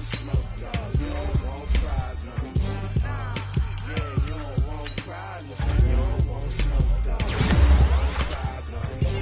want smoke, dog. You don't want problems. Yeah, you don't want problems. You don't want smoke, dog. You don't want problems.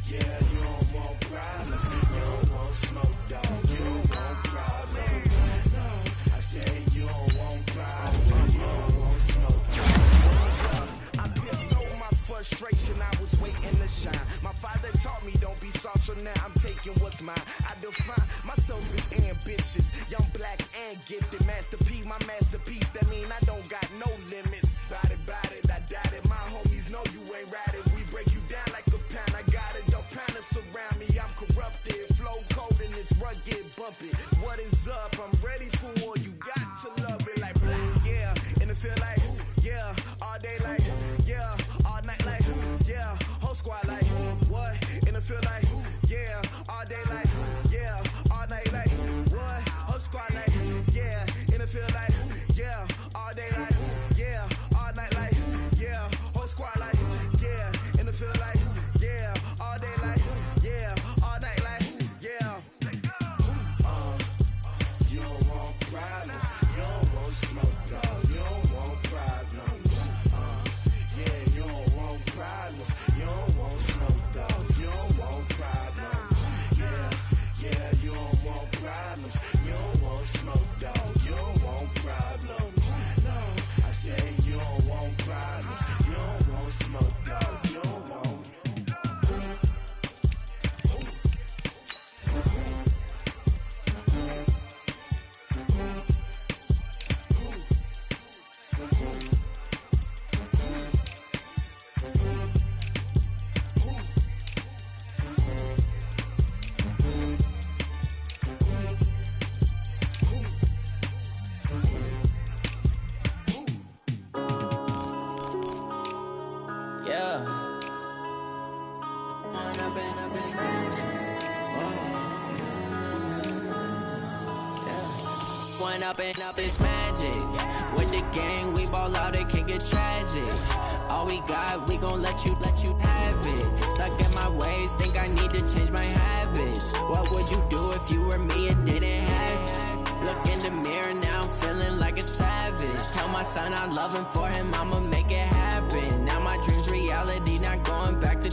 Yeah, you don't want problems. You don't want smoke, dog. You don't want problems. No, I said you don't want problems. You don't want smoke, dog. I pierced so my frustration, I was waiting to shine. My father taught me don't be soft, so now I'm taking what's mine. I define myself as ambitious, young, black, and gifted. Master P, my masterpiece. That mean I don't got no limits. Bout it, I doubt it. My homies know you ain't ratted. We break you down like a pound. I got it, don't pound to surround me. I'm corrupted, flow cold and it's rugged, bumpy. What is up? I'm ready for war. You got to love it like black, yeah. And it feel like, yeah, all day like, yeah, all night like, yeah, whole squad like, what? And it feel like, yeah, all day like, yeah, all night like, what? Whole squad like, yeah, and it feel like, yeah, all day like, yeah, all night like, yeah, whole squad like, yeah, and it feel like, yeah, all day like, yeah, all night like, yeah. You don't want problems, you don't want smoke, dog. You don't want problems. Yeah, you don't want problems, you don't want smoke, dog. You don't want problems. Yeah, you don't want problems, you don't want smoke, dog. You don't want problems. No, I said you don't want problems, you don't want smoke, dog. You don't want. Up is magic. With the gang, we ball out, it can get tragic. All we got, we gon' let you have it. Stuck in my ways, think I need to change my habits. What would you do if you were me and didn't have it? Look in the mirror, now I'm feeling like a savage. Tell my son I love him, for him I'ma make it happen. Now my dream's reality, not going back to.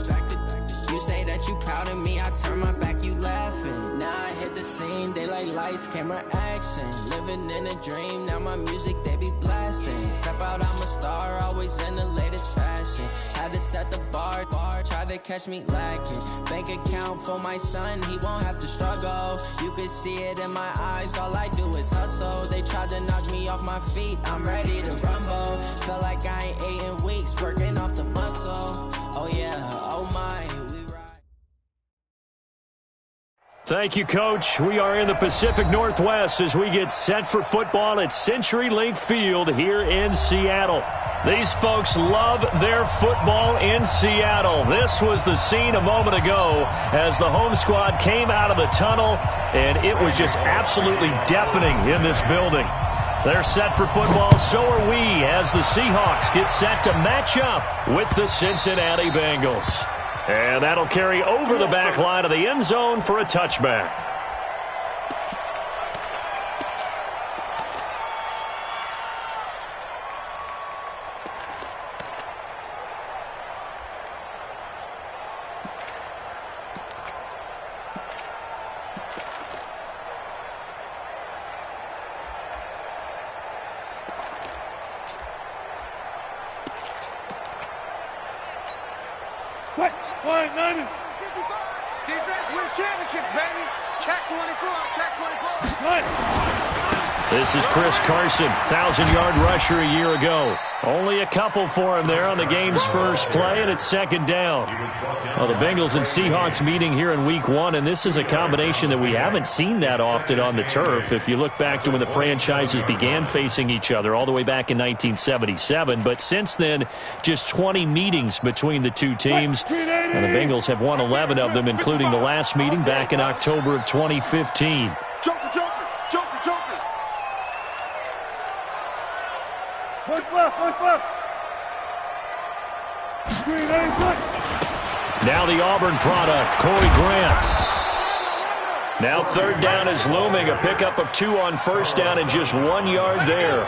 You say that you proud of me, I turn my back, you laughing. Now I hit the scene, they like lights, camera, action. Living in a dream, now my music, they be blasting. Step out, I'm a star, always in the latest fashion. Had to set the bar, try to catch me lacking. Bank account for my son, he won't have to struggle. You can see it in my eyes, all I do is hustle. They tried to knock me off my feet, I'm ready to rumble. Feel like I ain't ate in weeks, working off the muscle. Oh yeah, oh my. Thank you, Coach. We are in the Pacific Northwest as we get set for football at CenturyLink Field here in Seattle. These folks love their football in Seattle. This was the scene a moment ago as the home squad came out of the tunnel, and it was just absolutely deafening in this building. They're set for football, so are we, as the Seahawks get set to match up with the Cincinnati Bengals. And that'll carry over the back line of the end zone for a touchback. Defense wins championships, baby. Check 24, check 24. This is Chris Carson, 1,000-yard rusher a year ago. Only a couple for him there on the game's first play, and it's second down. Well, the Bengals and Seahawks meeting here in Week 1, and this is a combination that we haven't seen that often on the turf. If you look back to when the franchises began facing each other all the way back in 1977, but since then, just 20 meetings between the two teams, and the Bengals have won 11 of them, including the last meeting back in October of 2015. Joker. Now the Auburn product, Corey Grant. Now third down is looming. A pickup of 2 on first down and just 1 yard there.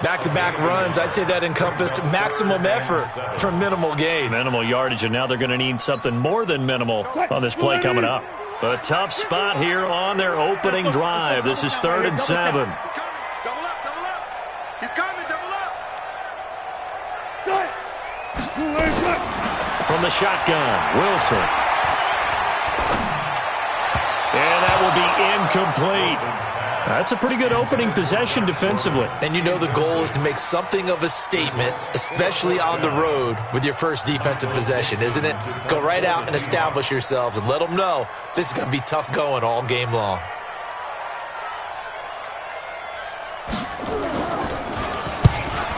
Back-to-back runs, I'd say that encompassed maximum effort for minimal gain. Minimal yardage, and now they're going to need something more than minimal on this play coming up. A tough spot here on their opening drive. This is 3rd and 7. Double up, double up. He's coming, double up. From the shotgun, Wilson. And that will be incomplete. That's a pretty good opening possession defensively. And you know the goal is to make something of a statement, especially on the road with your first defensive possession, isn't it? Go right out and establish yourselves and let them know this is going to be tough going all game long.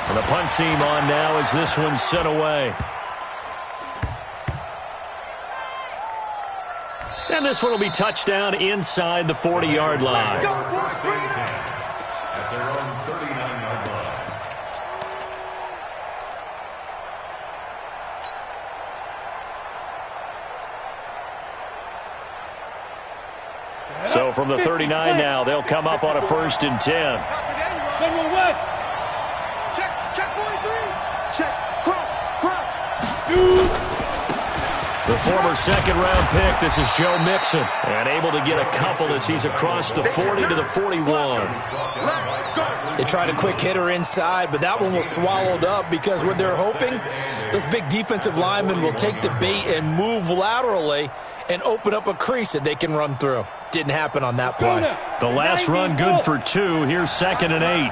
And the punt team on now as this one's sent away. And this one will be touchdown inside the 40-yard line. At their own 39-yard line. So from the 39 now, they'll come up on a 1st and 10. Check 43. Check, cross. The former second-round pick, this is Joe Mixon, and able to get a couple as he's across the 40 to the 41. They tried a quick hitter inside, but that one was swallowed up because what they're hoping, those big defensive linemen will take the bait and move laterally and open up a crease that they can run through. Didn't happen on that play. The last run good for 2. Here's 2nd and 8.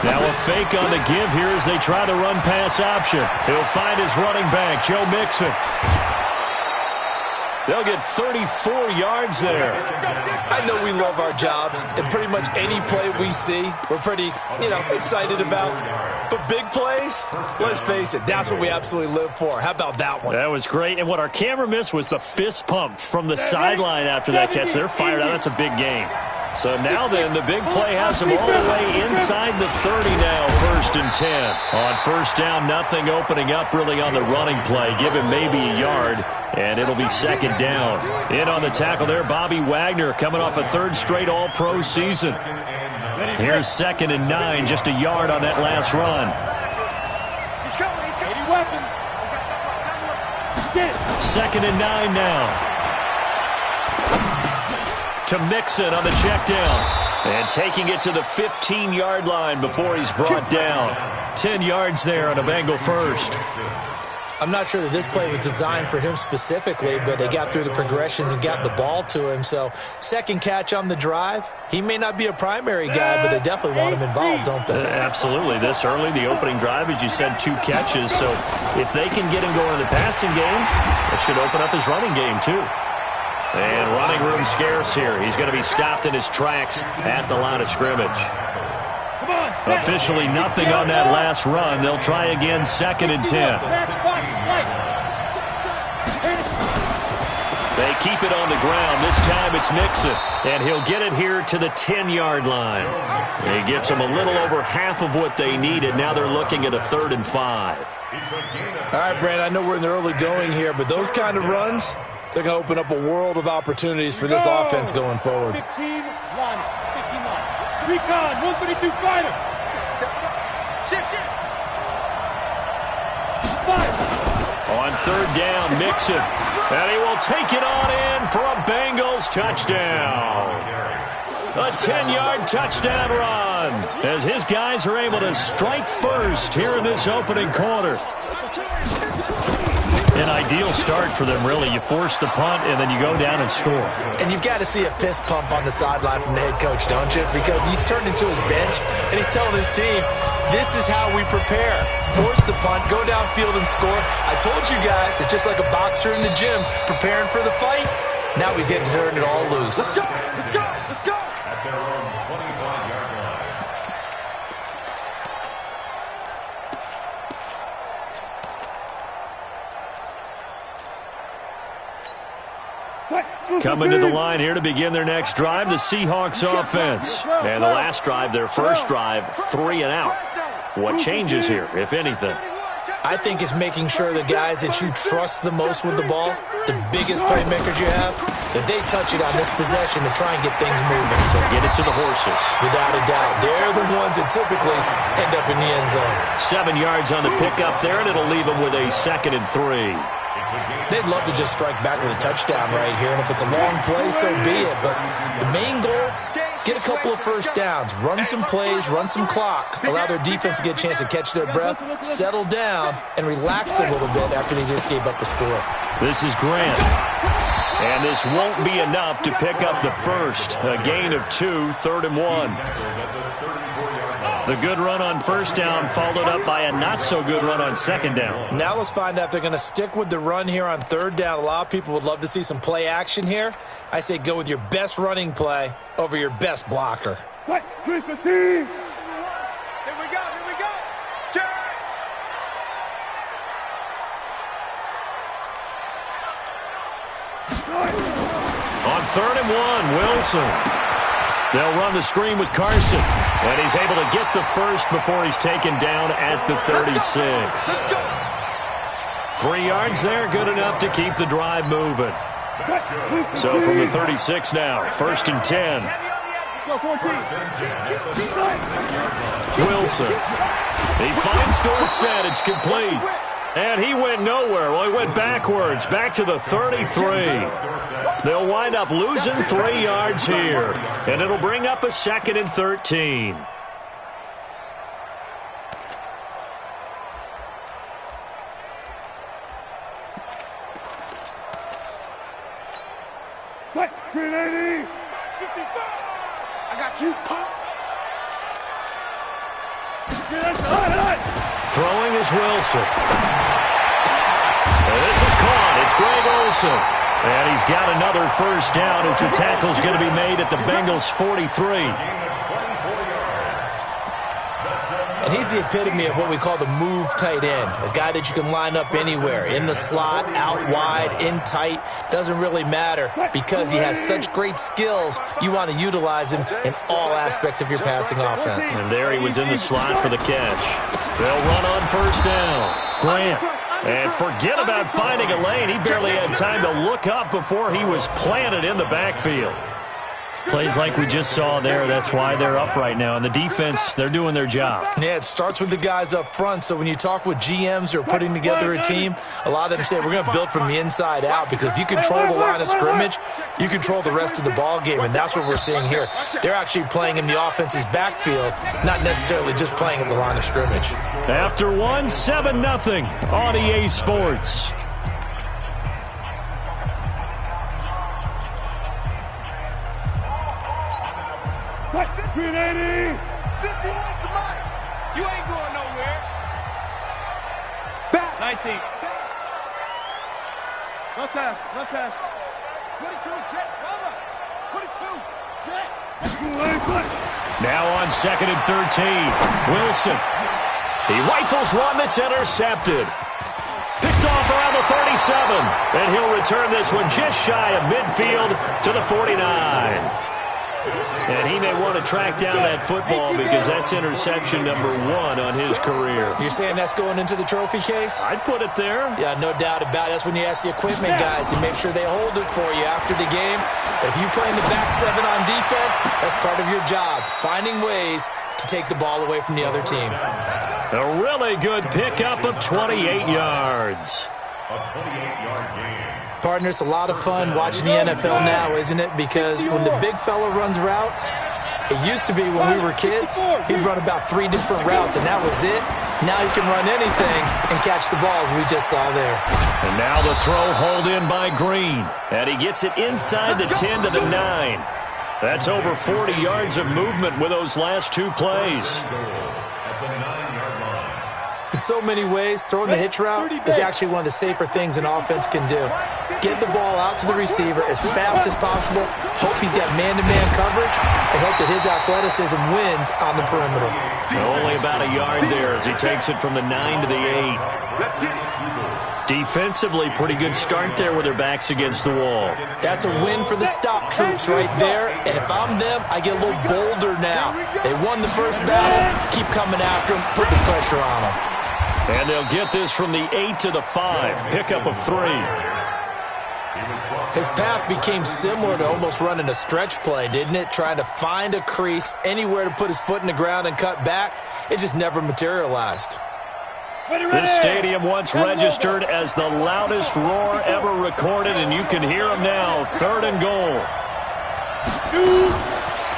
Now a fake on the give here as they try the run-pass option. He'll find his running back, Joe Mixon. They'll get 34 yards there. I know we love our jobs, and pretty much any play we see, we're pretty, excited about. But big plays, let's face it, that's what we absolutely live for. How about that one? That was great. And what our camera missed was the fist pump from the sideline after that catch. They're fired out. That's a big game. So now then, the big play has them all the way inside the 30 now, 1st and 10. On first down, nothing opening up really on the running play. Give him maybe a yard, and it'll be 2nd down. In on the tackle there, Bobby Wagner coming off a 3rd straight All-Pro season. Here's 2nd and 9, just a yard on that last run. He's coming. 2nd and 9 now. To Mixon on the check down. And taking it to the 15-yard line before he's brought down. 10 yards there on a Bengal first. I'm not sure that this play was designed for him specifically, but they got through the progressions and got the ball to him. So, 2nd catch on the drive. He may not be a primary guy, but they definitely want him involved, don't they? Absolutely. This early, the opening drive, as you said, 2 catches. So, if they can get him going in the passing game, it should open up his running game, too. And running room scarce here. He's going to be stopped in his tracks at the line of scrimmage. Officially nothing on that last run. They'll try again, 2nd and 10. They keep it on the ground. This time it's Mixon. And he'll get it here to the 10-yard line. He gets them a little over half of what they needed. Now they're looking at a 3rd and 5. All right, Brand, I know we're in the early going here, but those kind of runs, they're going to open up a world of opportunities for this offense going forward. 15 line. 3-con, 132 fighter. Shift. 5. On 3rd down, Mixon. And he will take it on in for a Bengals touchdown. A 10-yard touchdown run as his guys are able to strike first here in this opening quarter. An ideal start for them, really. You force the punt, and then you go down and score. And you've got to see a fist pump on the sideline from the head coach, don't you? Because he's turned into his bench, and he's telling his team, this is how we prepare. Force the punt, go downfield and score. I told you guys, it's just like a boxer in the gym preparing for the fight. Now we get to turn it all loose. Let's go. At their own 25-yard line. Coming to the line here to begin their next drive, the Seahawks offense. And the last drive, their first drive, 3 and out. What changes here, if anything? I think it's making sure the guys that you trust the most with the ball, the biggest playmakers you have, that they touch it on this possession to try and get things moving. So get it to the horses. Without a doubt. They're the ones that typically end up in the end zone. 7 yards on the pickup there, and it'll leave them with a 2nd and 3. They'd love to just strike back with a touchdown right here, and if it's a long play, so be it. But the main goal, get a couple of first downs, run some plays, run some clock, allow their defense to get a chance to catch their breath, settle down, and relax a little bit after they just gave up a score. This is Grant. And this won't be enough to pick up the first. A gain of 2, 3rd and 1. The good run on first down followed up by a not-so-good run on 2nd down. Now let's find out if they're going to stick with the run here on 3rd down. A lot of people would love to see some play action here. I say go with your best running play over your best blocker. Here we go, here we go. On 3rd and 1, Wilson. They'll run the screen with Carson. And he's able to get the first before he's taken down at the 36. 3 yards there, good enough to keep the drive moving. So from the 36 now, 1st and 10. Wilson. He finds Dorsett. It's complete. And he went nowhere. Well, he went backwards, back to the 33. They'll wind up losing 3 yards here. And it'll bring up a 2nd and 13. Grenade! I got you, pop! Throwing is Wilson. And this is caught. It's Greg Olsen. And he's got another first down as the tackle's going to be made at the Bengals' 43. And he's the epitome of what we call the move tight end, a guy that you can line up anywhere, in the slot, out wide, in tight, doesn't really matter because he has such great skills. You want to utilize him in all aspects of your passing offense. And there he was in the slot for the catch. They'll run on first down. Grant. And forget about finding a lane. He barely had time to look up before he was planted in the backfield. Plays like we just saw there, that's why they're up right now. And the defense, they're doing their job. Yeah, it starts with the guys up front. So when you talk with GMs who are putting together a team, a lot of them say we're going to build from the inside out because if you control the line of scrimmage, you control the rest of the ball game, and that's what we're seeing here. They're actually playing in the offense's backfield, not necessarily just playing at the line of scrimmage. After 7-0 on EA Sports. Grenade! 51 to Mike. You ain't going nowhere. Back. 19. No pass. 22, jet, cover. 22, jet. Now on 2nd and 13. Wilson. He rifles one that's intercepted. Picked off around the 37. And he'll return this one just shy of midfield to the 49. And he may want to track down that football because that's interception number 1 on his career. You're saying that's going into the trophy case? I'd put it there. Yeah, no doubt about it. That's when you ask the equipment guys to make sure they hold it for you after the game. But if you play in the back 7 on defense, that's part of your job, finding ways to take the ball away from the other team. A really good pickup of 28 yards. A 28-yard gain. Partner, it's a lot of fun watching the NFL now, isn't it? Because when the big fella runs routes, it used to be when we were kids, he'd run about 3 different routes, and that was it. Now he can run anything and catch the balls we just saw there. And now the throw hauled in by Green. And he gets it inside the 10 to the 9. That's over 40 yards of movement with those last 2 plays. In so many ways, throwing the hitch route is actually one of the safer things an offense can do. Get the ball out to the receiver as fast as possible, hope he's got man-to-man coverage, and hope that his athleticism wins on the perimeter. Only about a yard there as he takes it from the 9 to the 8. Let's get it. Defensively, pretty good start there with their backs against the wall. That's a win for the stop troops right there. And if I'm them, I get a little bolder now. They won the first battle. Keep coming after them. Put the pressure on them. And they'll get this from the 8 to the 5. Pickup of 3. His path became similar to almost running a stretch play, didn't it? Trying to find a crease, anywhere to put his foot in the ground and cut back. It just never materialized. This stadium once registered as the loudest roar ever recorded, and you can hear them now. 3rd and goal.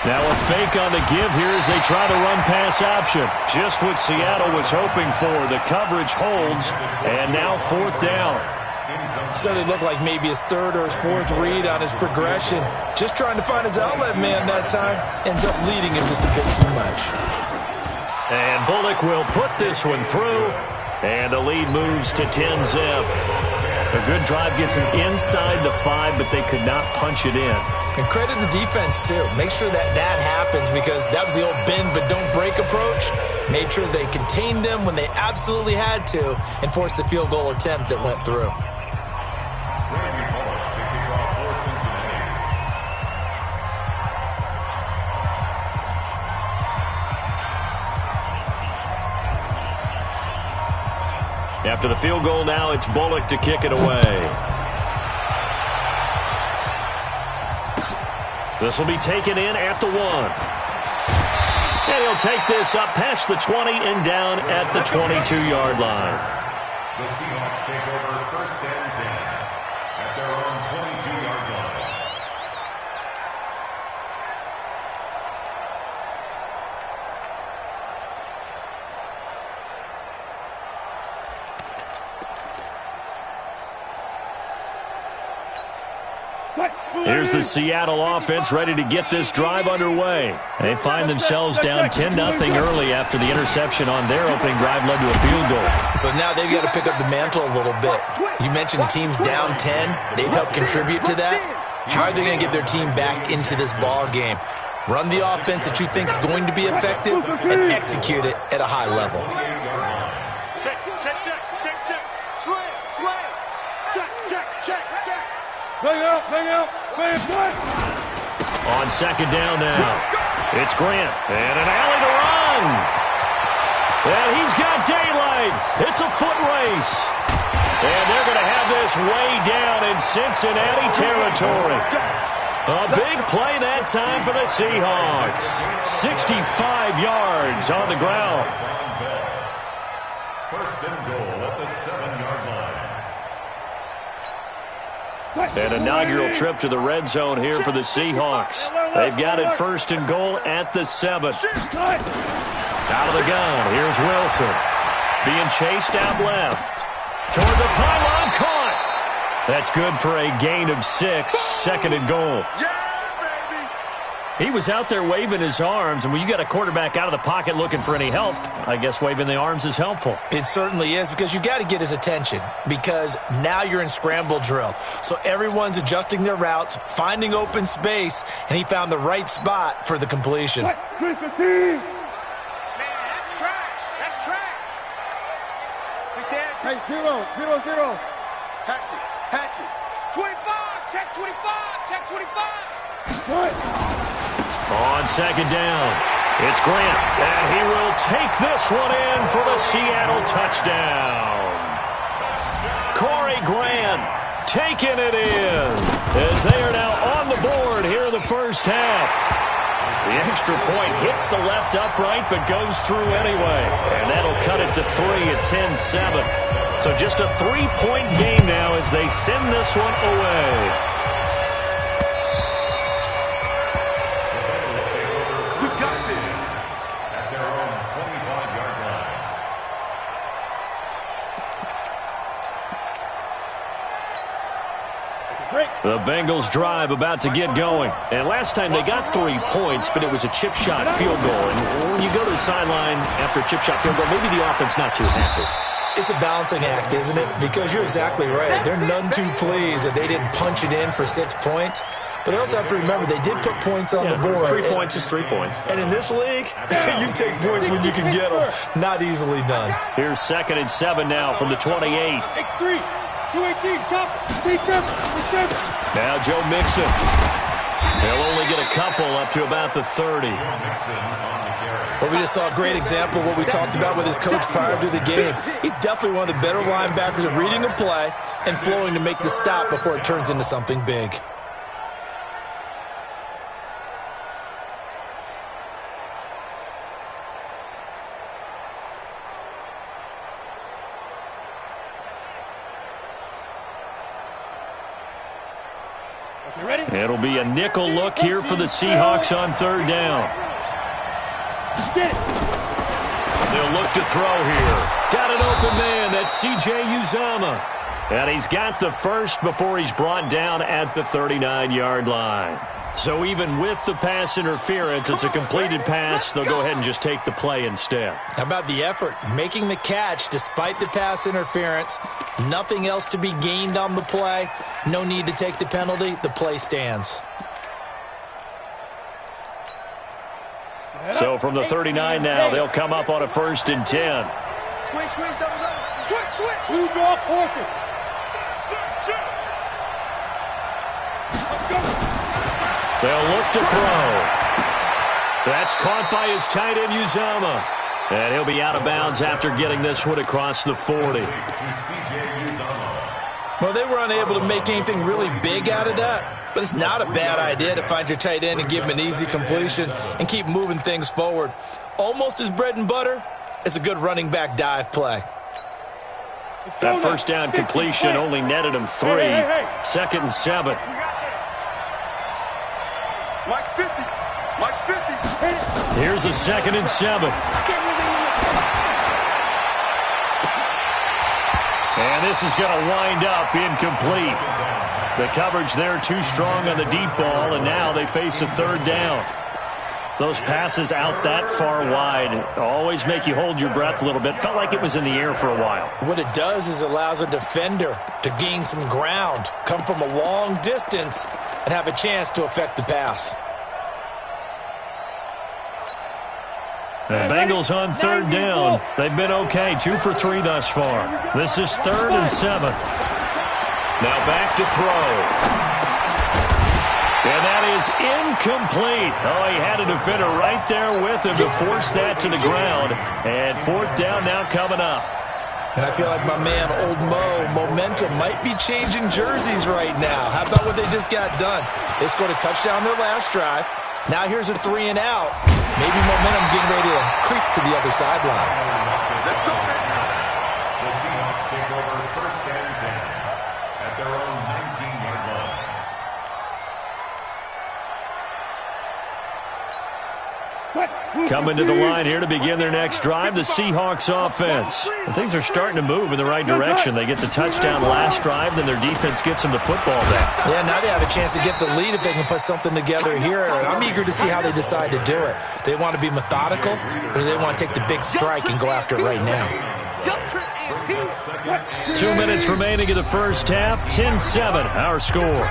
Now a fake on the give here as they try the run-pass option. Just what Seattle was hoping for. The coverage holds, and now 4th down. Certainly looked like maybe his 3rd or his 4th read on his progression. Just trying to find his outlet man that time. Ends up leading him just a bit too much. And Bullock will put this one through. And the lead moves to 10-zip. A good drive gets them inside the 5, but they could not punch it in. And credit the defense, too. Make sure that happens because that was the old bend but don't break approach. Made sure they contained them when they absolutely had to and forced the field goal attempt that went through. After the field goal now, it's Bullock to kick it away. This will be taken in at the 1. And he'll take this up past the 20 and down at the 22-yard line. The Seahawks take over 1st and 10 at their own 22-yard line. Here's the Seattle offense ready to get this drive underway. They find themselves down 10-0 early after the interception on their opening drive led to a field goal. So now they've got to pick up the mantle a little bit. You mentioned the team's down 10. They've helped contribute to that. How are they going to get their team back into this ball game? Run the offense that you think is going to be effective and execute it at a high level. On 2nd down now, it's Grant, and an alley to run. And he's got daylight. It's a foot race. And they're going to have this way down in Cincinnati territory. A big play that time for the Seahawks. 65 yards on the ground. 1st and goal at the 7-yard line. An inaugural trip to the red zone here for the Seahawks. They've got it 1st and goal at the 7. Out of the gun, here's Wilson. Being chased out left. Toward the pylon, caught. That's good for a gain of 6, 2nd and goal. He was out there waving his arms, and when you got a quarterback out of the pocket looking for any help, I guess waving the arms is helpful. It certainly is because you got to get his attention because now you're in scramble drill. So everyone's adjusting their routes, finding open space, and he found the right spot for the completion. Man, that's trash. That's trash. Big Dan. Hey, 0-0-0. Hatchet. 25. Check 25. Check 25. What? On 2nd down, it's Grant, and he will take this one in for the Seattle touchdown. Corey Grant taking it in as they are now on the board here in the first half. The extra point hits the left upright but goes through anyway, and that'll cut it to 3 at 10-7. So just a 3-point game now as they send this one away. The Bengals drive about to get going. And last time they got 3 points, but it was a chip shot field goal. And when you go to the sideline after a chip shot field goal, maybe the offense not too happy. It's a balancing act, isn't it? Because you're exactly right. They're none too pleased that they didn't punch it in for 6 points. But I also have to remember they did put points on the board. 3 points is 3 points. And in this league, you take points when you can get them. Not easily done. Here's 2nd and 7 now from the 28. 6-3. Now Joe Mixon. They'll only get a couple up to about the 30. Well, we just saw a great example of what we talked about with his coach prior to the game. He's definitely one of the better linebackers at reading a play and flowing to make the stop before it turns into something big. It'll be a nickel look here for the Seahawks on third down. They'll look to throw here. Got an open man. That's C.J. Uzomah. And he's got the first before he's brought down at the 39-yard line. So even with the pass interference, it's a completed pass. They'll go ahead and just take the play instead. How about the effort? Making the catch despite the pass interference. Nothing else to be gained on the play. No need to take the penalty. The play stands. So from the 39 now, they'll come up on a 1st and 10. Squeeze, double. Switch. Two draw, forfeit. They'll look to throw. That's caught by his tight end, Uzomah. And he'll be out of bounds after getting this one across the 40. Well, they were unable to make anything really big out of that, but it's not a bad idea to find your tight end and give him an easy completion and keep moving things forward. Almost as bread and butter as a good running back dive play. That first down completion only netted him 3. 2nd and 7. Mike's 50. Here's a 2nd and 7. And this is going to wind up incomplete. The coverage there too strong on the deep ball, and now they face a 3rd down. Those passes out that far wide always make you hold your breath a little bit. Felt like it was in the air for a while. What it does is allows a defender to gain some ground, come from a long distance, and have a chance to affect the pass. The Bengals on 3rd down. They've been okay, 2 for 3 thus far. This is 3rd and 7. Now back to throw. And that is incomplete. Oh, he had a defender right there with him to force that to the ground. And 4th down now coming up. And I feel like my man, Old Mo, momentum might be changing jerseys right now. How about what they just got done? They scored a touchdown their last drive. Now here's a 3 and out. Maybe momentum's getting ready to creep to the other sideline. The Seahawks take over 1st and 10 at their own 19-yard line. Coming to the line here to begin their next drive, the Seahawks offense. And things are starting to move in the right direction. They get the touchdown last drive, then their defense gets them the football back. Yeah, now they have a chance to get the lead if they can put something together here. And I'm eager to see how they decide to do it. Do they want to be methodical, or do they want to take the big strike and go after it right now? 2 minutes remaining in the first half, 10-7, our score.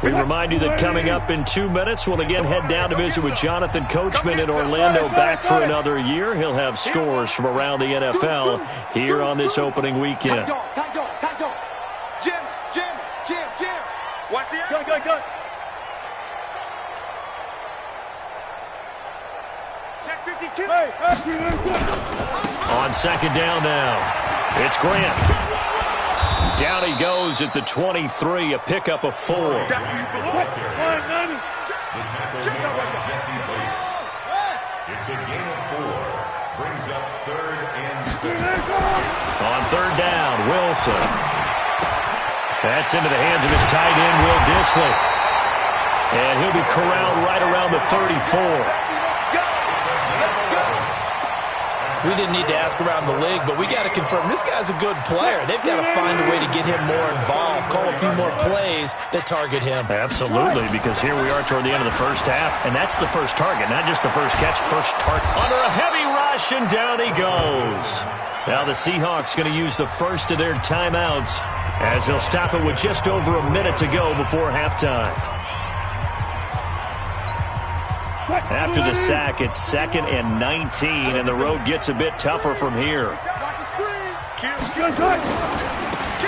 We remind you that coming up in 2 minutes, we'll again head down to visit with Jonathan Coachman in Orlando, back for another year. He'll have scores from around the NFL here on this opening weekend. Jim. Watch the action. Go. Check 52. On 2nd down now, it's Grant. Down he goes at the 23, a pickup of 4. The tackle Jesse Bates. It's a gain of 4. Brings up 3rd and 6. On 3rd down, Wilson. That's into the hands of his tight end, Will Dissly. And he'll be corralled right around the 34. We didn't need to ask around the league, but we got to confirm this guy's a good player. They've got to find a way to get him more involved, call a few more plays that target him. Absolutely, because here we are toward the end of the first half, and that's the first target, not just the first catch, first target. Under a heavy ride. flash, and down he goes. Now the Seahawks going to use the first of their timeouts as they'll stop it with just over a minute to go before halftime. After the sack, it's 2nd and 19, and the road gets a bit tougher from here.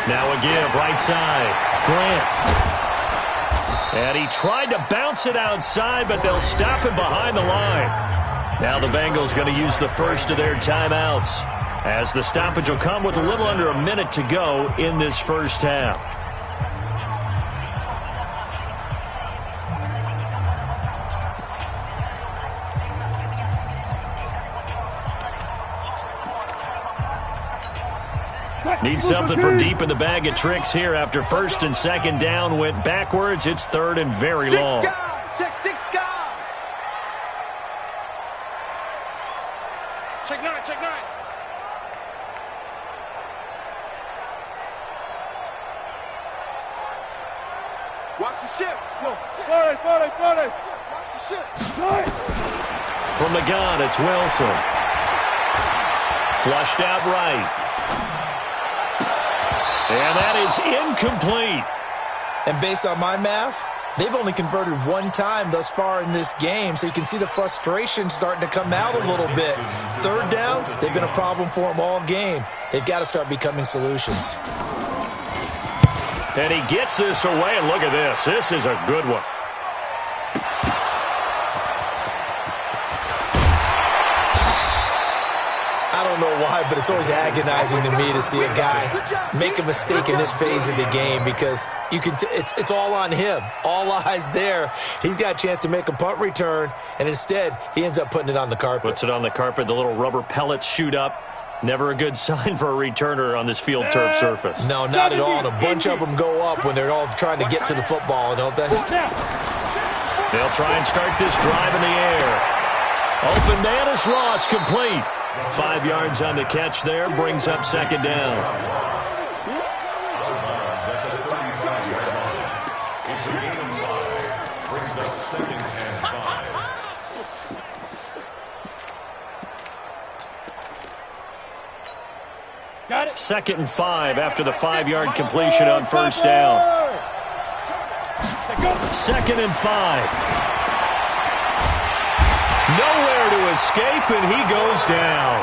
Now a give, right side. Grant. And he tried to bounce it outside, but they'll stop him behind the line. Now the Bengals going to use the first of their timeouts, as the stoppage will come with a little under a minute to go in this first half. Need something from deep in the bag of tricks here after 1st and 2nd down went backwards. It's 3rd and very long. Check 9. Check 9. Watch the ship. Watch the ship. From the gun, it's Wilson. Flushed out right. And that is incomplete. And based on my math, they've only converted one time thus far in this game, so you can see the frustration starting to come out a little bit. 3rd downs, they've been a problem for them all game. They've got to start becoming solutions. And he gets this away, and look at this. This is a good one. I don't know why, but it's always agonizing to me to see a guy make a mistake in this phase of the game, because you can it's all on him. All eyes there. He's got a chance to make a punt return, and instead he ends up putting it on the carpet. Puts it on the carpet. The little rubber pellets shoot up. Never a good sign for a returner on this field turf surface. No, not at all. And a bunch of them go up when they're all trying to get to the football, don't they? They'll try and start this drive in the air. Open man is lost, complete. 5 yards on the catch there, brings up 2nd down. It's a gain of 5. Brings up 2nd and 5. Got it. 2nd and 5 after the 5-yard completion on 1st down. 2nd and 5. Nowhere to escape, and he goes down.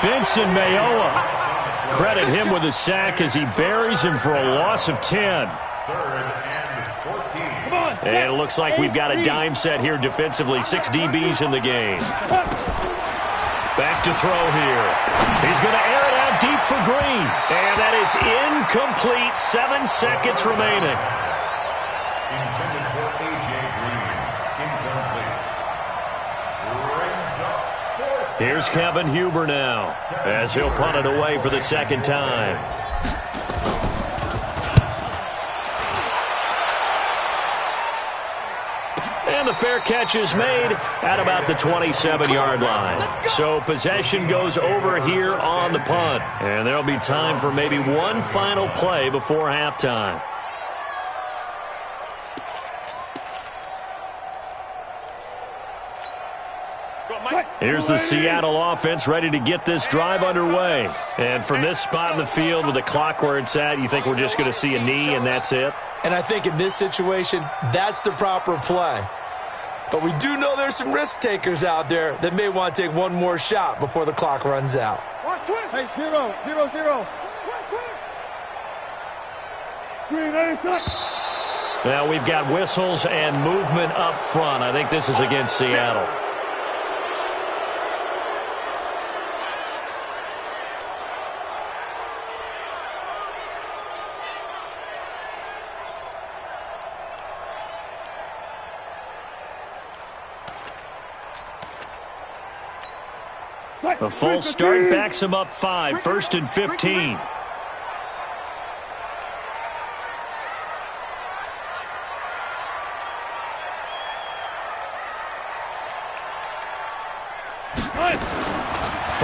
Benson Mayowa. Credit him with a sack as he buries him for a loss of 10. 3rd and 14. And it looks like we've got a dime set here defensively. 6 DBs in the game. Back to throw here. He's going to air it out deep for Green. And that is incomplete. 7 seconds remaining. Intended for A.J. Green. Incomplete. Brings up 4th. Here's Kevin Huber now, as he'll punt it away for the 2nd time. And the fair catch is made at about the 27-yard line. So possession goes over here on the punt. And there'll be time for maybe one final play before halftime. Here's the Seattle offense ready to get this drive underway. And from this spot in the field with the clock where it's at, you think we're just going to see a knee and that's it? And I think in this situation, that's the proper play. But we do know there's some risk takers out there that may want to take one more shot before the clock runs out. Watch twist. Hey, 0, 0, 0. Green, Now we've got whistles and movement up front. I think this is against Seattle. A false start backs him up 5. 1st and 15.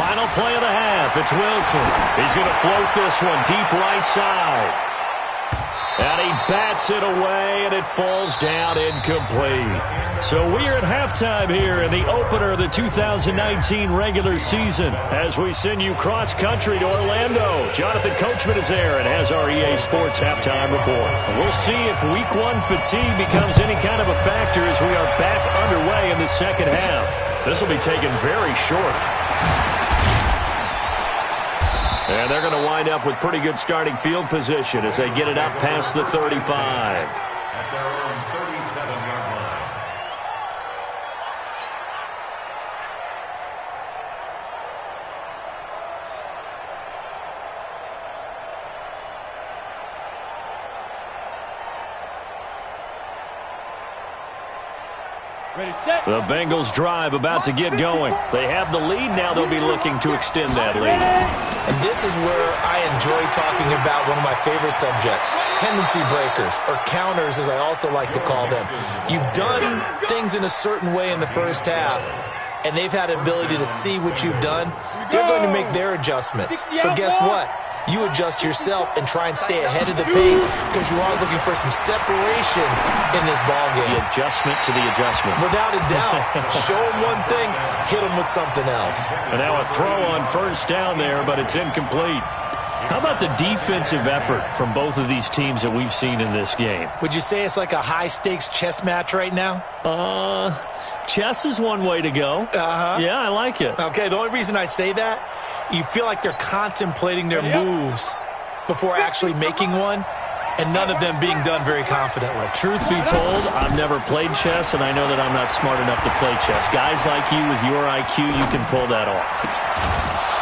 Final play of the half. It's Wilson. He's going to float this one deep right side. And he bats it away, and it falls down incomplete. So we are at halftime here in the opener of the 2019 regular season as we send you cross-country to Orlando. Jonathan Coachman is there and has our EA Sports halftime report. We'll see if Week 1 fatigue becomes any kind of a factor as we are back underway in the second half. This will be taken very short. And they're going to wind up with pretty good starting field position as they get it up past the 35. At their own 37-yard line. Ready, set. The Bengals drive about to get going. They have the lead. Now they'll be looking to extend that lead. And this is where I enjoy talking about one of my favorite subjects, tendency breakers, or counters as I also like to call them. You've done things in a certain way in the first half, and they've had the ability to see what you've done. They're going to make their adjustments. So guess what? You adjust yourself and try and stay ahead of the pace because you are looking for some separation in this ball game. The adjustment to the adjustment. Without a doubt. Show them one thing, hit them with something else. And now a throw on first down there, but it's incomplete. How about the defensive effort from both of these teams that we've seen in this game? Would you say it's like a high-stakes chess match right now? Chess is one way to go. Yeah, I like it. Okay, the only reason I say that, you feel like they're contemplating their moves before actually making one, and none of them being done very confidently. Truth be told, I've never played chess, and I know that I'm not smart enough to play chess. Guys like you with your IQ, you can pull that off.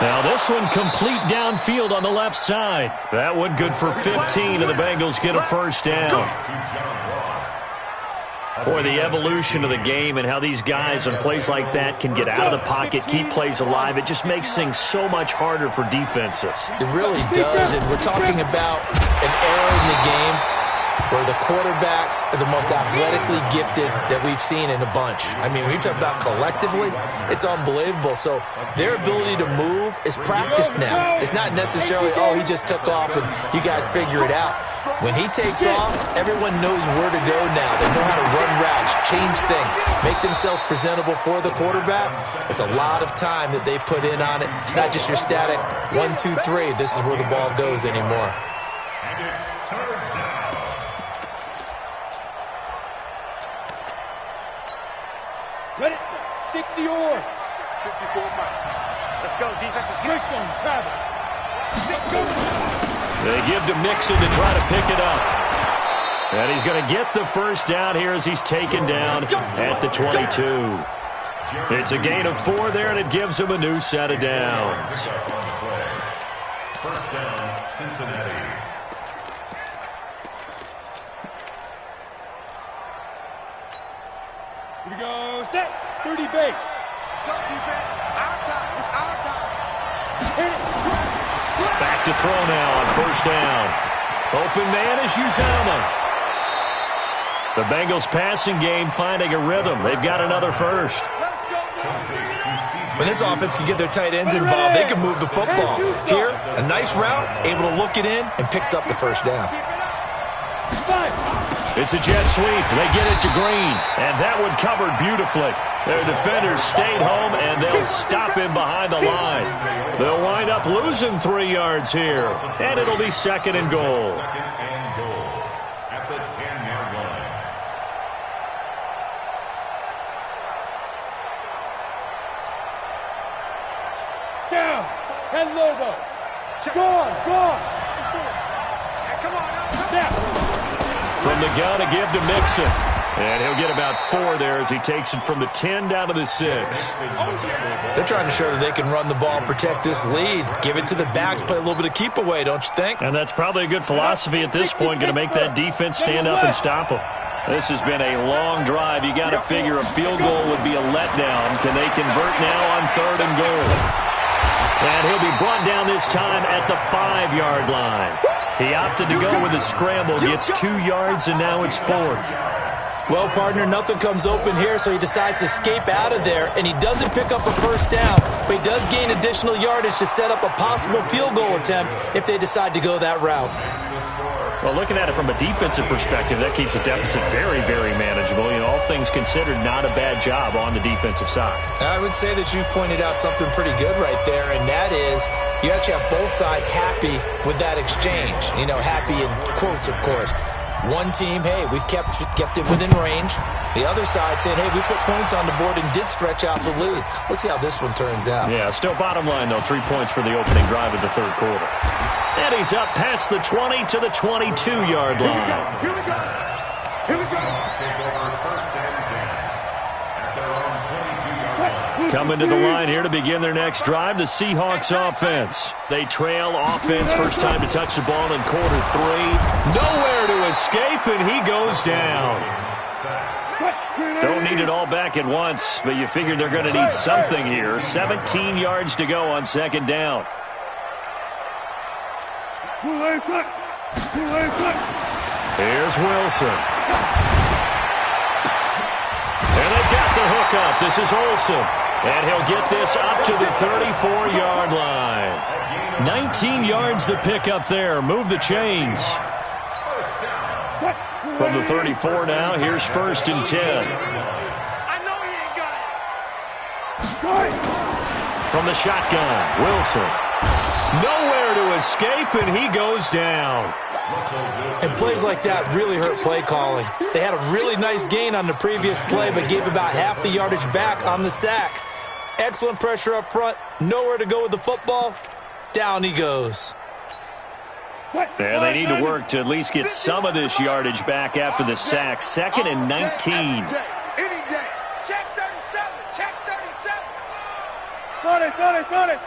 Now this one complete downfield on the left side. That one good for 15, and the Bengals get a first down. Boy, the evolution of the game and how these guys on plays like that can get out of the pocket, keep plays alive, it just makes things so much harder for defenses. It really does, and we're talking about an era in the game where the quarterbacks are the most athletically gifted that we've seen in a bunch. I mean, when you talk about collectively, it's unbelievable. So their ability to move is practiced now. It's not necessarily, oh, he just took off and you guys figure it out. When he takes off, everyone knows where to go now. They know how to run routes, change things, make themselves presentable for the quarterback. It's a lot of time that they put in on it. It's not just your static 1, 2, 3. This is where the ball goes anymore. And it's third down. Ready, 60 or 54 Mike. Let's go, defense. Let's get Christian Travis. They give to Mixon to try to pick it up. And he's going to get the first down here as he's taken down at the 22. It's a gain of 4 there, and it gives him a new set of downs. First down, Cincinnati. Here we go, set, 30 base. Let's go, defense. Our time. It's our time. Hit it. Back to throw now on first down. Open man is Uzama. The Bengals passing game finding a rhythm. They've got another first. When this offense can get their tight ends involved, they can move the football. Here, a nice route, able to look it in, and picks up the first down. It's a jet sweep. They get it to Green, and that one covered beautifully. Their defenders stayed home, and they'll stop him behind the line. They'll wind up losing 3 yards here, and it'll be second and goal. Second and goal at the 10-yard line. Down, 10 Lobo. Gone. Come on, Snap. From the gun, a give to Mixon. And he'll get about 4 there as he takes it from the 10 down to the 6. They're trying to show that they can run the ball and protect this lead. Give it to the backs, play a little bit of keep away, don't you think? And that's probably a good philosophy at this point, going to make that defense stand up and stop them. This has been a long drive. You got to figure a field goal would be a letdown. Can they convert now on 3rd and goal? And he'll be brought down this time at the 5-yard line. He opted to go with a scramble, gets 2 yards, and now it's 4th. Well, partner, nothing comes open here, so he decides to escape out of there, and he doesn't pick up a first down, but he does gain additional yardage to set up a possible field goal attempt if they decide to go that route. Well, looking at it from a defensive perspective, that keeps the deficit very, very manageable. You know, all things considered, not a bad job on the defensive side. I would say that you've pointed out something pretty good right there, and that is you actually have both sides happy with that exchange. You know, happy in quotes, of course. One team, hey, we've kept it within range. The other side saying, hey, we put points on the board and did stretch out the lead. Let's see how this one turns out. Yeah, still bottom line, though, 3 points for the opening drive of the third quarter. And he's up past the 20 to the 22-yard line. Here we go. Here we go. Take over first and 10 at their own 22-yard line. Coming to the line here to begin their next drive, the Seahawks offense. They trail offense, first time to touch the ball in quarter 3. Nowhere to escape, and he goes down. Don't need it all back at once, but you figure they're going to need something here. 17 yards to go on second down. Here's Wilson. And they've got the hook up. This is Olsen. And he'll get this up to the 34-yard line. 19 yards the pick up there. Move the chains. From the 34 now, here's first and 10. I know he ain't got it. From the shotgun, Wilson. Nowhere to escape, and he goes down. And plays like that really hurt play calling. They had a really nice gain on the previous play, but gave about half the yardage back on the sack. Excellent pressure up front. Nowhere to go with the football. Down he goes. And they need to work to at least get some of this yardage back after the sack. Second and 19. Any day. Check 37. Check 37. Got it.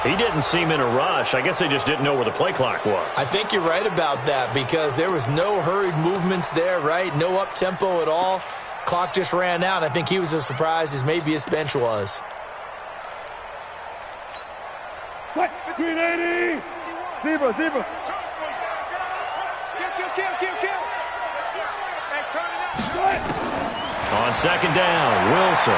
He didn't seem in a rush. I guess they just didn't know where the play clock was. I think you're right about that because there was no hurried movements there, right? No up-tempo at all. Clock just ran out. I think he was as surprised as maybe his bench was. Green 80. Zebra. Kill. Hey, turn it up. On second down, Wilson.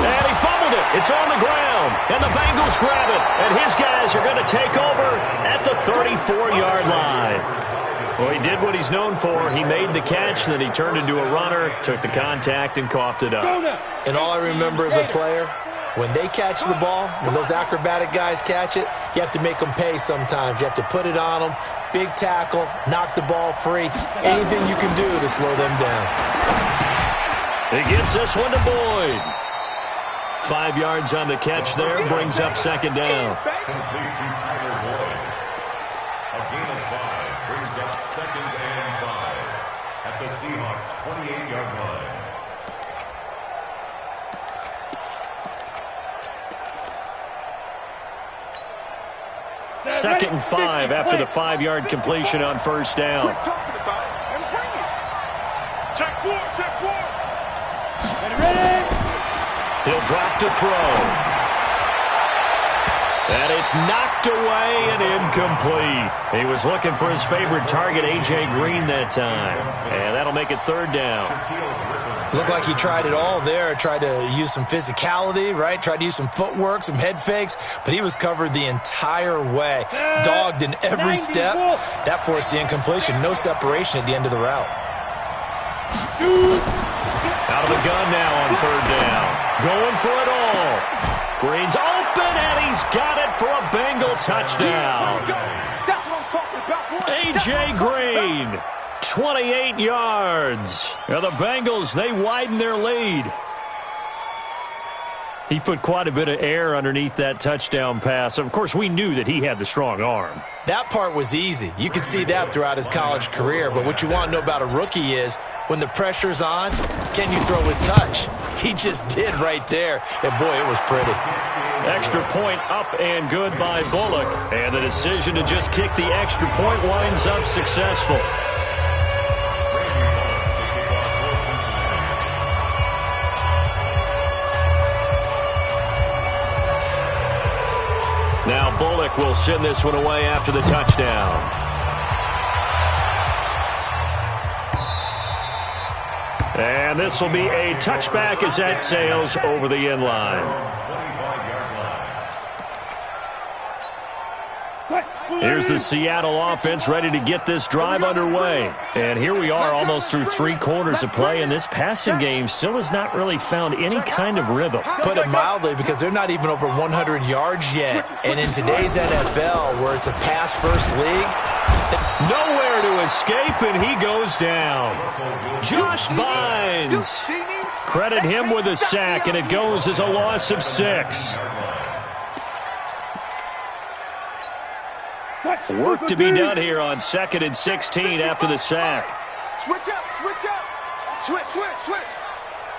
And he fumbled it. It's on the ground. And the Bengals grab it. And his guys are going to take over at the 34-yard line. Well, he did what he's known for. He made the catch, then he turned into a runner, took the contact, and coughed it up. And all I remember as a player, when they catch the ball, when those acrobatic guys catch it, you have to make them pay sometimes. You have to put it on them, big tackle, knock the ball free, anything you can do to slow them down. He gets this one to Boyd. 5 yards on the catch there, brings up second down. Complete to Tyler Boyd. A gain of 5 brings up second and 5 at the Seahawks 28-yard line. Second and 5 after the 5-yard completion on first down. Quit talking about it and bring it. Check four. Ready? He'll drop to throw. And it's knocked away and incomplete. He was looking for his favorite target, A.J. Green, that time. And that'll make it third down. Looked like he tried it all there, tried to use some physicality, right? Tried to use some footwork, some head fakes, but he was covered the entire way. Dogged in every step. That forced the incompletion. No separation at the end of the route. Out of the gun now on third down. Going for it all. Green's open, and he's got it for a Bengal touchdown. That's what I'm talking about, boy. A.J. Green, 28 yards. Now the Bengals, they widen their lead. He put quite a bit of air underneath that touchdown pass. Of course, we knew that he had the strong arm. That part was easy. You could see that throughout his college career. But what you want to know about a rookie is when the pressure's on, can you throw with touch? He just did right there. And, boy, it was pretty. Extra point up and good by Bullock. And the decision to just kick the extra point winds up successful. Now Bullock will send this one away after the touchdown. And this will be a touchback as that sails over the end line. Here's the Seattle offense ready to get this drive underway. And here we are almost through 3 quarters of play, and this passing game still has not really found any kind of rhythm. Put it mildly, because they're not even over 100 yards yet. And in today's NFL, where it's a pass-first league, nowhere to escape, and he goes down. Josh Bynes. Credit him with a sack, and it goes as a loss of 6. Work to be done here on 2nd and 16 after the sack. Switch up, switch up. Switch.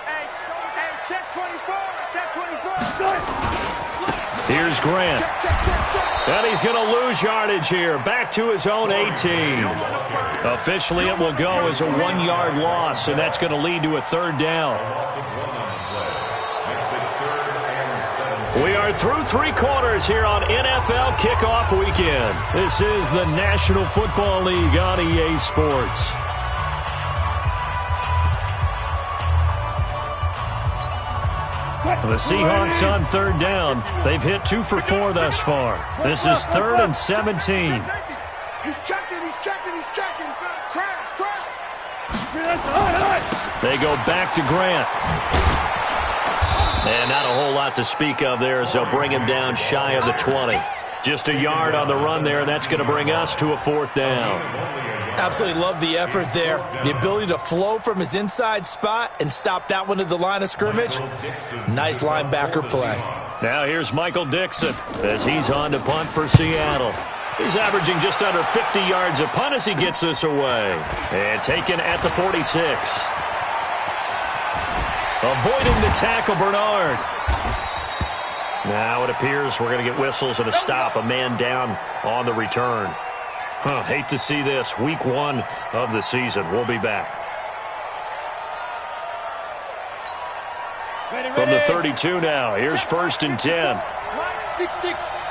Hey, check 24, check 24. Here's Grant. Check. And he's going to lose yardage here. Back to his own 18. Officially, it will go as a 1-yard loss, and that's going to lead to a 3rd down. We are through 3 quarters here on NFL Kickoff Weekend. This is the National Football League on EA Sports. The Seahawks on 3rd down. They've hit 2 for 4 thus far. This is 3rd and 17. He's checking. Crash. They go back to Grant. And not a whole lot to speak of there as they'll bring him down shy of the 20. Just a yard on the run there, and that's going to bring us to a 4th down. absolutely love the effort there. The ability to flow from his inside spot and stop that one at the line of scrimmage. Nice linebacker play. Now here's Michael Dixon as he's on to punt for Seattle. He's averaging just under 50 yards a punt as he gets this away. And taken at the 46. Avoiding the tackle, Bernard. Now it appears we're going to get whistles and a stop. A man down on the return. Hate to see this. Week 1 of the season. We'll be back. From the 32 now. Here's 1st and 10. 6-6.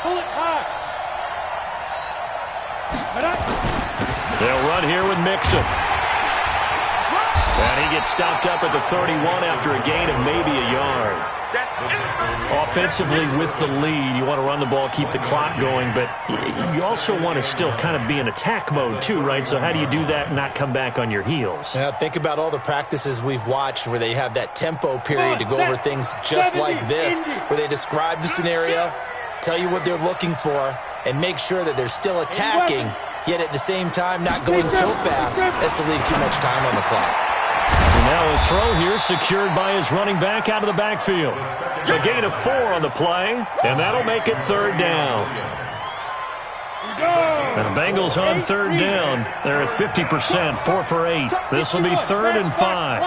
Pull it high. They'll run here with Mixon. And he gets stopped up at the 31 after a gain of maybe a yard. Offensively with the lead, you want to run the ball, keep the clock going, but you also want to still kind of be in attack mode too, right? So how do you do that and not come back on your heels? Now think about all the practices we've watched where they have that tempo period to go over things just like this, where they describe the scenario, tell you what they're looking for, and make sure that they're still attacking, yet at the same time not going so fast as to leave too much time on the clock. And now a throw here secured by his running back out of the backfield. A gain of 4 on the play, and that'll make it 3rd down. And the Bengals on 3rd down. They're at 50%, 4 for 8. This will be 3rd and 5.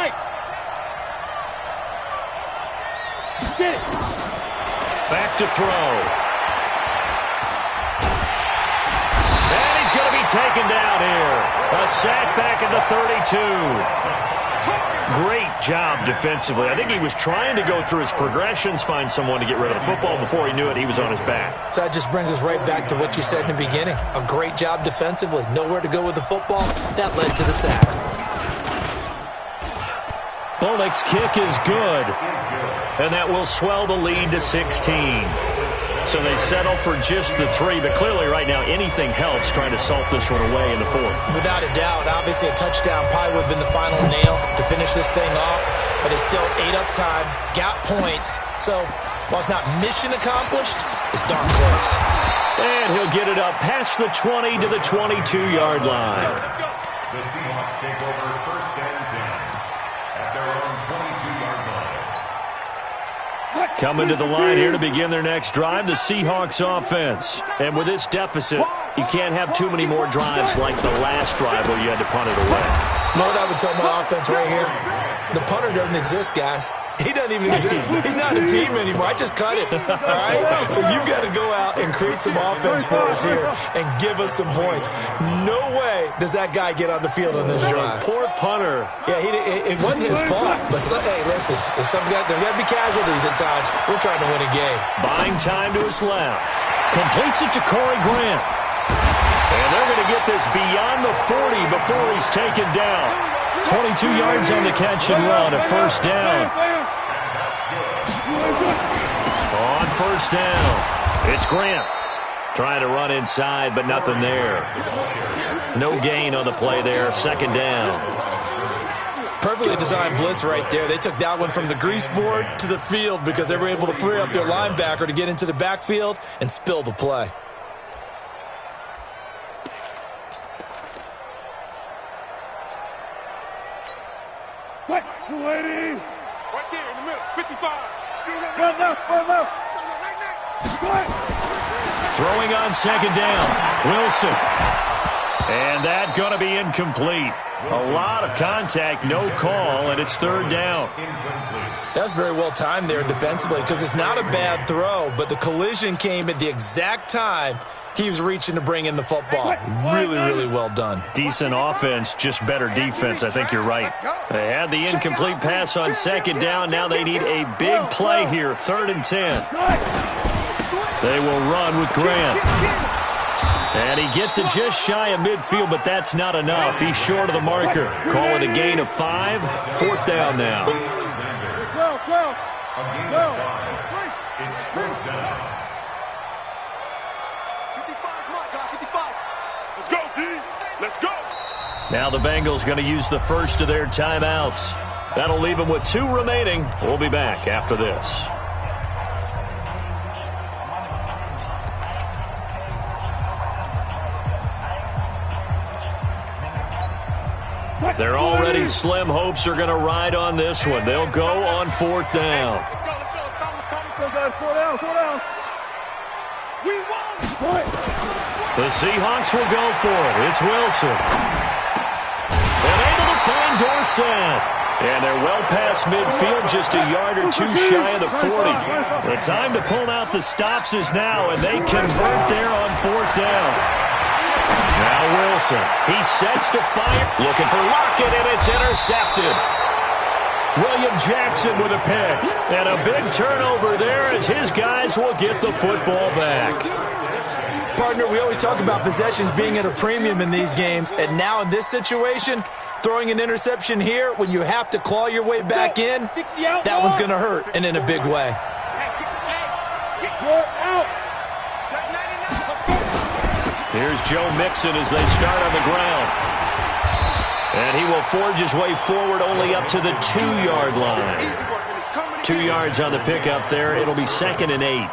Back to throw. And he's going to be taken down here. A sack back at the 32. Great job defensively. I think he was trying to go through his progressions, find someone to get rid of the football. Before he knew it, he was on his back. So that just brings us right back to what you said in the beginning. A great job defensively. Nowhere to go with the football. That led to the sack. Bullock's kick is good. And that will swell the lead to 16. So they settle for just the 3, but clearly right now anything helps trying to salt this one away in the 4th. Without a doubt, obviously a touchdown probably would have been the final nail to finish this thing off, but it's still 8 up time, got points, so while it's not mission accomplished, it's darn close. And he'll get it up past the 20 to the 22-yard line. The Seahawks take over 1st and 10 at their own 22-yard line. Coming to the line here to begin their next drive, the Seahawks offense. And with this deficit, you can't have too many more drives like the last drive where you had to punt it away. You know what I would tell my offense right here? The punter doesn't exist, guys. He doesn't even exist. He's not a team anymore. I just cut it, all right? So you've got to go out and create some offense for us here and give us some points. No way does that guy get on the field on this drive. Poor punter. Yeah, it wasn't his fault. But, hey, listen, there's got to be casualties at times. We're trying to win a game. Buying time to his left. Completes it to Corey Grant. And they're going to get this beyond the 40 before he's taken down. 22 yards on the catch and run, a first down. On first down, it's Grant. Trying to run inside, but nothing there. No gain on the play there, second down. Perfectly designed blitz right there. They took that one from the grease board to the field because they were able to free up their linebacker to get into the backfield and spill the play. Right there in the middle, 55. Run left. Throwing on second down, Wilson. And that going to be incomplete. A lot of contact, no call, and it's third down. That's very well timed there defensively because it's not a bad throw, but the collision came at the exact time he was reaching to bring in the football. Really, really well done. Decent offense, just better defense. I think you're right. They had the incomplete pass on second down. Now they need a big play here, 3rd and 10. They will run with Grant. And he gets it just shy of midfield, but that's not enough. He's short of the marker. Call it a gain of 5. 4th down now. It's 4th down. 55. Let's go, D. Let's go. Now the Bengals going to use the first of their timeouts. That'll leave them with 2 remaining. We'll be back after this. They're already slim hopes are going to ride on this one. They'll go on 4th down. Let's go. 4 down. We won. The Seahawks will go for it. It's Wilson. And able to find Dorsett. And they're well past midfield, just a yard or 2 shy of the 40. The time to pull out the stops is now, and they convert there on 4th down. Now Wilson, he sets to fire, looking for Lockett, and it's intercepted. William Jackson with a pick, and a big turnover there as his guys will get the football back. Partner, we always talk about possessions being at a premium in these games, and now in this situation, throwing an interception here when you have to claw your way back in, that one's going to hurt, and in a big way. Here's Joe Mixon as they start on the ground. And he will forge his way forward only up to the 2-yard line. 2 yards on the pickup there. It'll be 2nd and 8.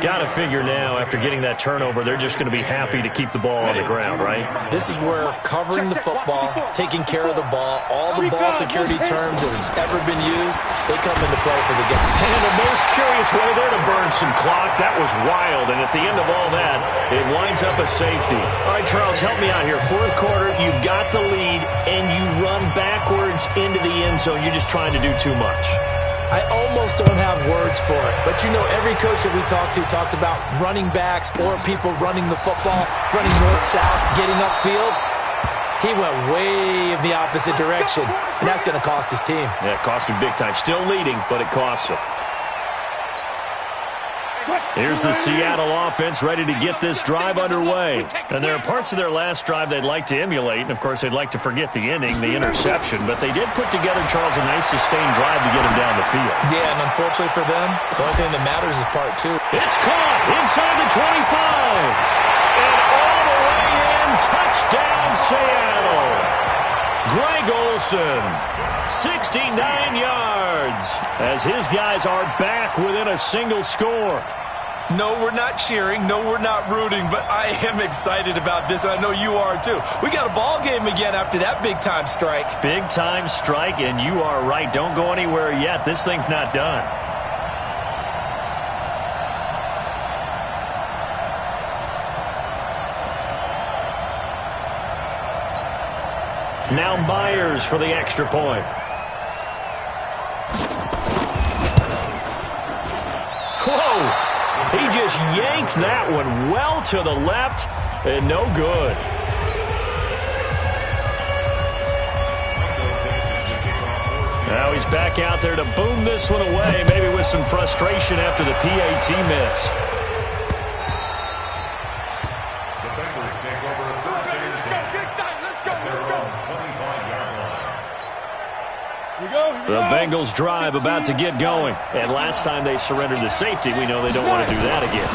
Got to figure now, after getting that turnover, they're just going to be happy to keep the ball on the ground, right? This is where covering the football, taking care of the ball, all the ball security terms that have ever been used, they come into play for the game. And the most curious way there to burn some clock, that was wild. And at the end of all that, it winds up a safety. All right, Charles, help me out here. 4th quarter, you've got the lead, and you run backwards into the end zone. You're just trying to do too much. I almost don't have words for it. But, you know, every coach that we talk to talks about running backs or people running the football, running north-south, getting upfield. He went way in the opposite direction, and that's going to cost his team. Yeah, it cost him big time. Still leading, but it costs him. Here's the Seattle offense ready to get this drive underway. And there are parts of their last drive they'd like to emulate. And, of course, they'd like to forget the inning, the interception. But they did put together, Charles, a nice sustained drive to get him down the field. Yeah, and unfortunately for them, the only thing that matters is part 2. It's caught inside the 25. And all the way in, touchdown Seattle. Greg Olsen, 69 yards, as his guys are back within a single score. No, we're not cheering. No, we're not rooting. But I am excited about this, and I know you are too. We got a ball game again after that big-time strike. Big-time strike, and you are right. Don't go anywhere yet. This thing's not done. Now Myers for the extra point. Whoa! He just yanked that one well to the left, and no good. Now he's back out there to boom this one away, maybe with some frustration after the PAT miss. The Bengals drive about to get going. And last time they surrendered the safety, we know they don't want to do that again.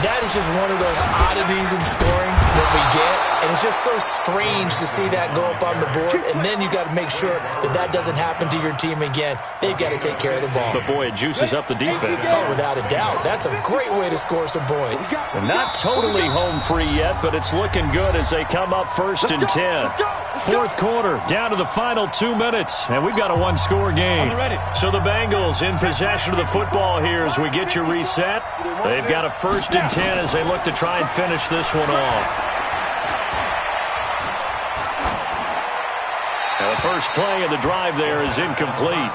That is just one of those oddities in scoring that we get, and it's just so strange to see that go up on the board, and then you got to make sure that that doesn't happen to your team again. They've got to take care of the ball. But boy, it juices up the defense. Oh, without a doubt. That's a great way to score some points. And not totally home free yet, but it's looking good as they come up 1st and 10. Fourth quarter, down to the final 2 minutes, and we've got a one-score game. So the Bengals in possession of the football here as we get you reset. They've got a 1st and 10 as they look to try and finish this one off. Now the first play of the drive there is incomplete.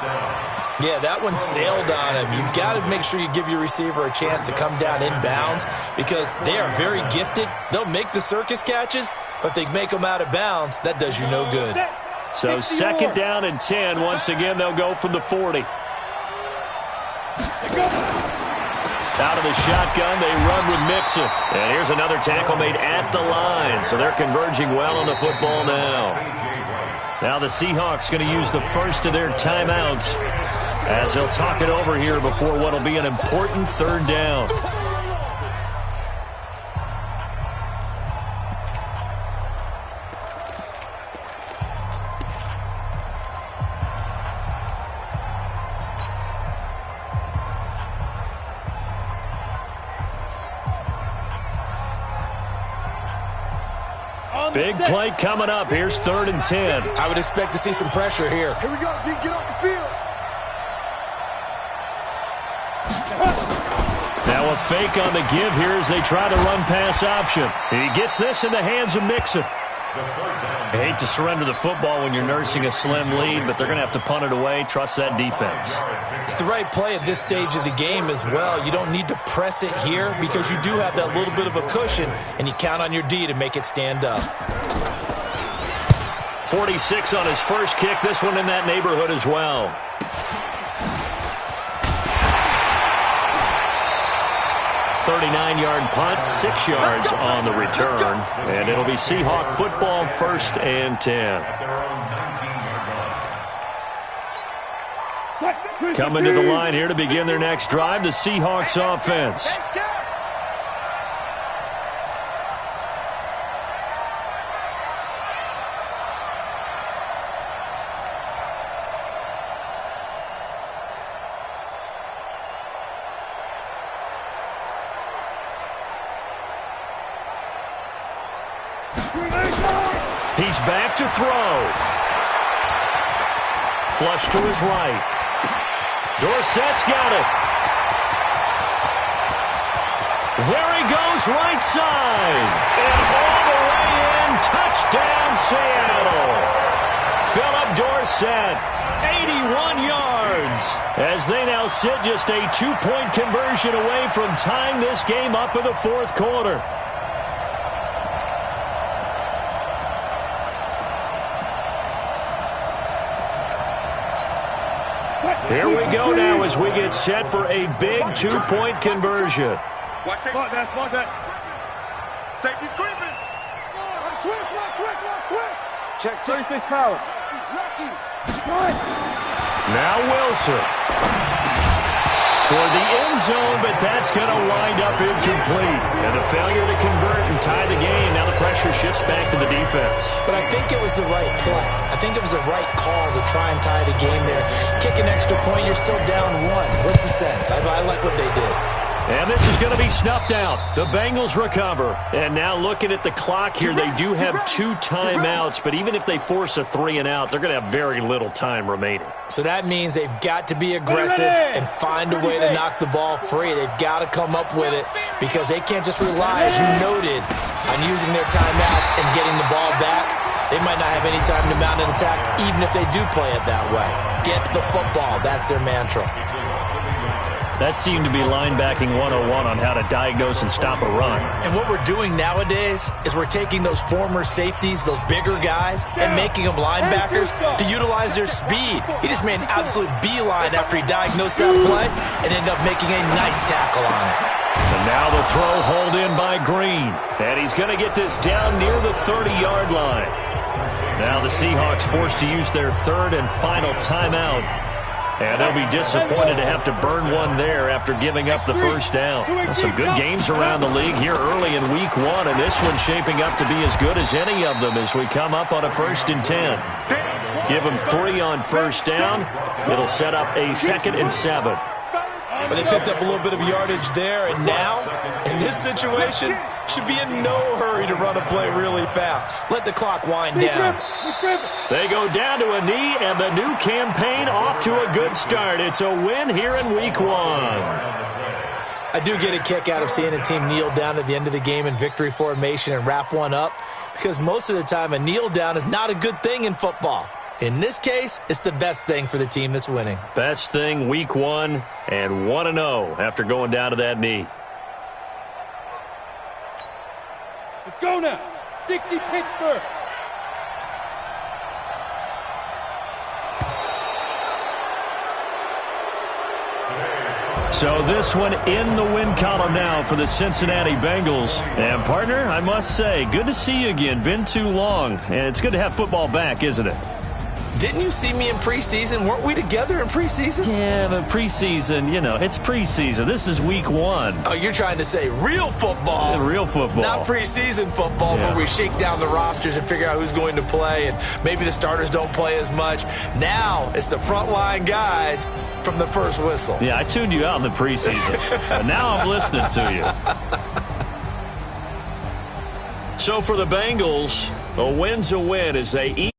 Yeah, that one sailed on him. You've got to make sure you give your receiver a chance to come down inbounds because they are very gifted. They'll make the circus catches, but if they make them out of bounds, that does you no good. So 2nd down and 10. Once again, they'll go from the 40. Out of the shotgun, they run with Mixon. And here's another tackle made at the line. So they're converging well on the football now. Now the Seahawks going to use the first of their timeouts as they'll talk it over here before what will be an important 3rd down. Big play coming up. Here's 3rd and 10. I would expect to see some pressure here. Here we go, G. Get off the field. Now a fake on the give here as they try to run pass option. He gets this in the hands of Mixon. I hate to surrender the football when you're nursing a slim lead, but they're going to have to punt it away. Trust that defense. It's the right play at this stage of the game as well. You don't need to press it here because you do have that little bit of a cushion, and you count on your D to make it stand up. 46 on his first kick. This one in that neighborhood as well. .39-yard punt, 6 yards on the return. And it'll be Seahawk football, 1st and 10. Coming to the line here to begin their next drive, the Seahawks offense. He's back to throw. Flush to his right. Dorsett's got it. There he goes, right side. And all the way in, touchdown Seattle. Philip Dorsett, 81 yards. As they now sit just a 2-point conversion away from tying this game up in the 4th quarter. Here we go now as we get set for a big 2-point conversion. Watch that. Safety's creeping. Switch. Check 36 power. Now Wilson. Toward the end zone, but that's going to wind up incomplete. And a failure to convert and tie the game. Now the pressure shifts back to the defense. But I think it was the right play. I think it was the right call to try and tie the game there. Kick an extra point, you're still down 1. What's the sense? I like what they did. And this is going to be snuffed out. The Bengals recover. And now looking at the clock here, they do have 2 timeouts, but even if they force a 3 and out, they're going to have very little time remaining. So that means they've got to be aggressive and find a way to knock the ball free. They've got to come up with it because they can't just rely, as you noted, on using their timeouts and getting the ball back. They might not have any time to mount an attack, even if they do play it that way. Get the football. That's their mantra. That seemed to be linebacking 101 on how to diagnose and stop a run. And what we're doing nowadays is we're taking those former safeties, those bigger guys, and making them linebackers to utilize their speed. He just made an absolute beeline after he diagnosed that play and ended up making a nice tackle on it. And now the throw hauled in by Green. And he's going to get this down near the 30-yard line. Now the Seahawks forced to use their third and final timeout. And they'll be disappointed to have to burn one there after giving up the first down. Well, some good games around the league here early in week 1, and this one's shaping up to be as good as any of them as we come up on a 1st and 10. Give them 3 on first down. It'll set up a 2nd and 7. But they picked up a little bit of yardage there, and now, in this situation, should be in no hurry to run a play really fast. Let the clock wind down. They go down to a knee, and the new campaign off to a good start. It's a win here in week 1. I do get a kick out of seeing a team kneel down at the end of the game in victory formation and wrap one up, because most of the time a kneel down is not a good thing in football. In this case, it's the best thing for the team that's winning. Best thing week 1 and 1-0 after going down to that knee. Let's go now. 60 Pittsburgh. So this one in the win column now for the Cincinnati Bengals. And, partner, I must say, good to see you again. Been too long. And it's good to have football back, isn't it? Didn't you see me in preseason? Weren't we together in preseason? Yeah, but preseason, you know, it's preseason. This is week 1. Oh, you're trying to say real football. Yeah, real football. Not preseason football where we shake down the rosters and figure out who's going to play, and maybe the starters don't play as much. Now it's the frontline guys from the first whistle. Yeah, I tuned you out in the preseason. But now I'm listening to you. So for the Bengals, a win's a win as they eat.